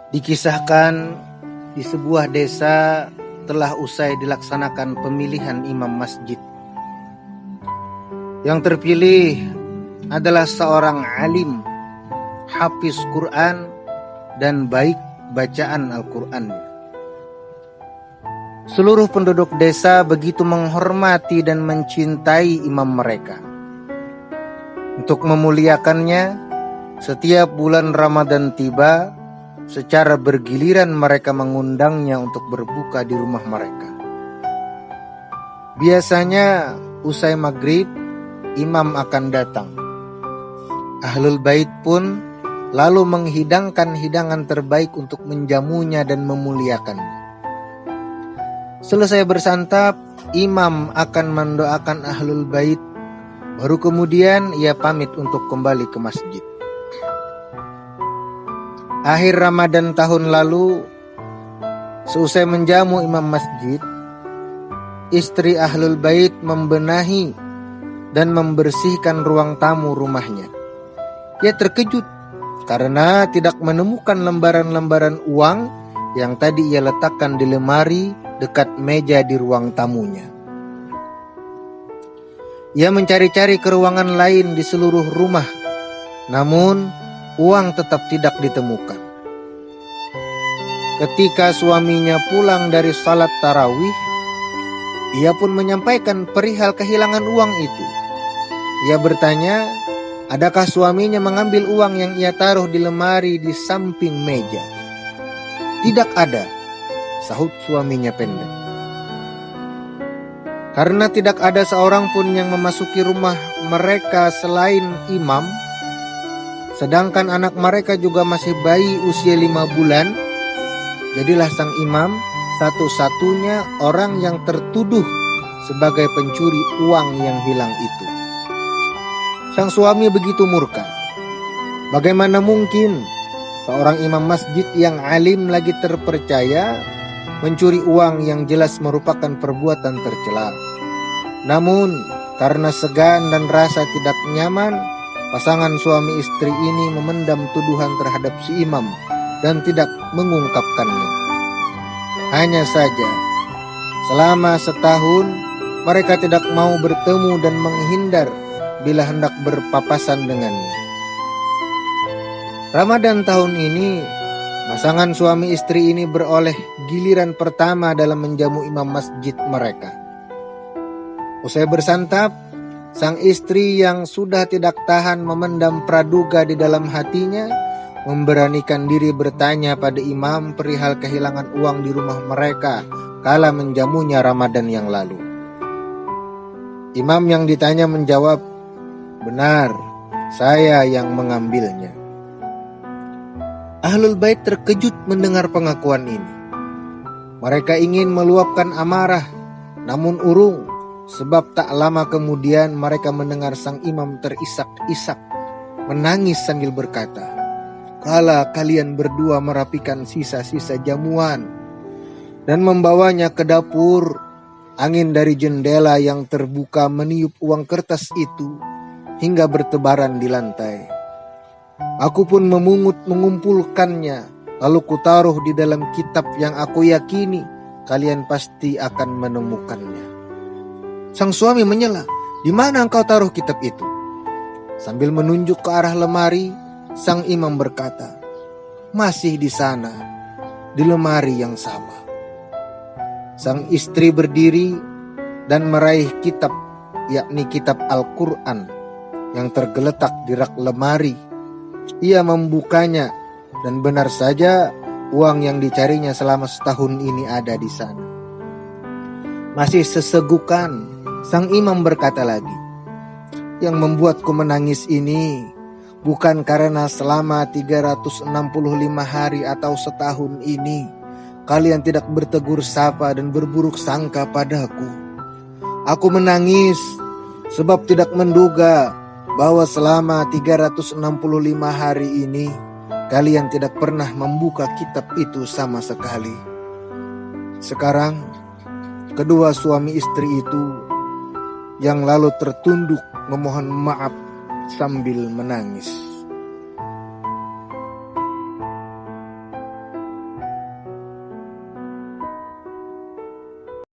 Dikisahkan di sebuah desa telah usai dilaksanakan pemilihan imam masjid. Yang terpilih adalah seorang alim, hafiz Quran dan baik bacaan Al-Quran. Seluruh penduduk desa begitu menghormati dan mencintai imam mereka. Untuk memuliakannya, setiap bulan Ramadan tiba, secara bergiliran mereka mengundangnya untuk berbuka di rumah mereka. Biasanya usai maghrib, imam akan datang. Ahlul bait pun lalu menghidangkan hidangan terbaik untuk menjamunya dan memuliakannya. Selesai bersantap, imam akan mendoakan ahlul bait, baru kemudian ia pamit untuk kembali ke masjid. Akhir Ramadan tahun lalu, seusai menjamu imam masjid, istri ahlul bait membenahi dan membersihkan ruang tamu rumahnya. Ia terkejut karena tidak menemukan lembaran-lembaran uang yang tadi ia letakkan di lemari dekat meja di ruang tamunya. Ia mencari-cari ke ruangan lain di seluruh rumah, namun uang tetap tidak ditemukan. Ketika suaminya pulang dari salat tarawih, ia pun menyampaikan perihal kehilangan uang itu. Ia bertanya, adakah suaminya mengambil uang yang ia taruh di lemari di samping meja? Tidak ada, sahut suaminya pendek. Karena tidak ada seorang pun yang memasuki rumah mereka selain imam, sedangkan anak mereka juga masih bayi usia 5 bulan, jadilah sang imam satu-satunya orang yang tertuduh sebagai pencuri uang yang hilang itu. Sang suami begitu murka. Bagaimana mungkin seorang imam masjid yang alim lagi terpercaya mencuri uang yang jelas merupakan perbuatan tercela. Namun karena segan dan rasa tidak nyaman, pasangan suami istri ini memendam tuduhan terhadap si imam dan tidak mengungkapkannya. Hanya saja, selama setahun mereka tidak mau bertemu dan menghindar bila hendak berpapasan dengannya. Ramadan tahun ini, pasangan suami istri ini beroleh giliran pertama dalam menjamu imam masjid mereka. Usai bersantap, sang istri yang sudah tidak tahan memendam praduga di dalam hatinya, memberanikan diri bertanya pada imam perihal kehilangan uang di rumah mereka kala menjamunya Ramadan yang lalu. Imam yang ditanya menjawab, "Benar, saya yang mengambilnya." Ahlul bait terkejut mendengar pengakuan ini. Mereka ingin meluapkan amarah, namun urung, sebab tak lama kemudian mereka mendengar sang imam terisak-isak, menangis sambil berkata, "Kala kalian berdua merapikan sisa-sisa jamuan dan membawanya ke dapur, angin dari jendela yang terbuka meniup uang kertas itu hingga bertebaran di lantai. Aku pun mengumpulkannya, lalu kutaruh di dalam kitab yang aku yakini kalian pasti akan menemukannya." Sang suami menyela, "Di mana engkau taruh kitab itu?" Sambil menunjuk ke arah lemari, sang imam berkata, "Masih di sana, di lemari yang sama." Sang istri berdiri dan meraih kitab, yakni kitab Al-Quran yang tergeletak di rak lemari. Ia membukanya dan benar saja uang yang dicarinya selama setahun ini ada di sana. Masih sesegukan, sang imam berkata lagi, "Yang membuatku menangis ini bukan karena selama 365 hari atau setahun ini kalian tidak bertegur sapa dan berburuk sangka padaku. Aku menangis sebab tidak menduga bahwa selama 365 hari ini kalian tidak pernah membuka kitab itu sama sekali." Sekarang kedua suami istri itu yang lalu tertunduk memohon maaf sambil menangis.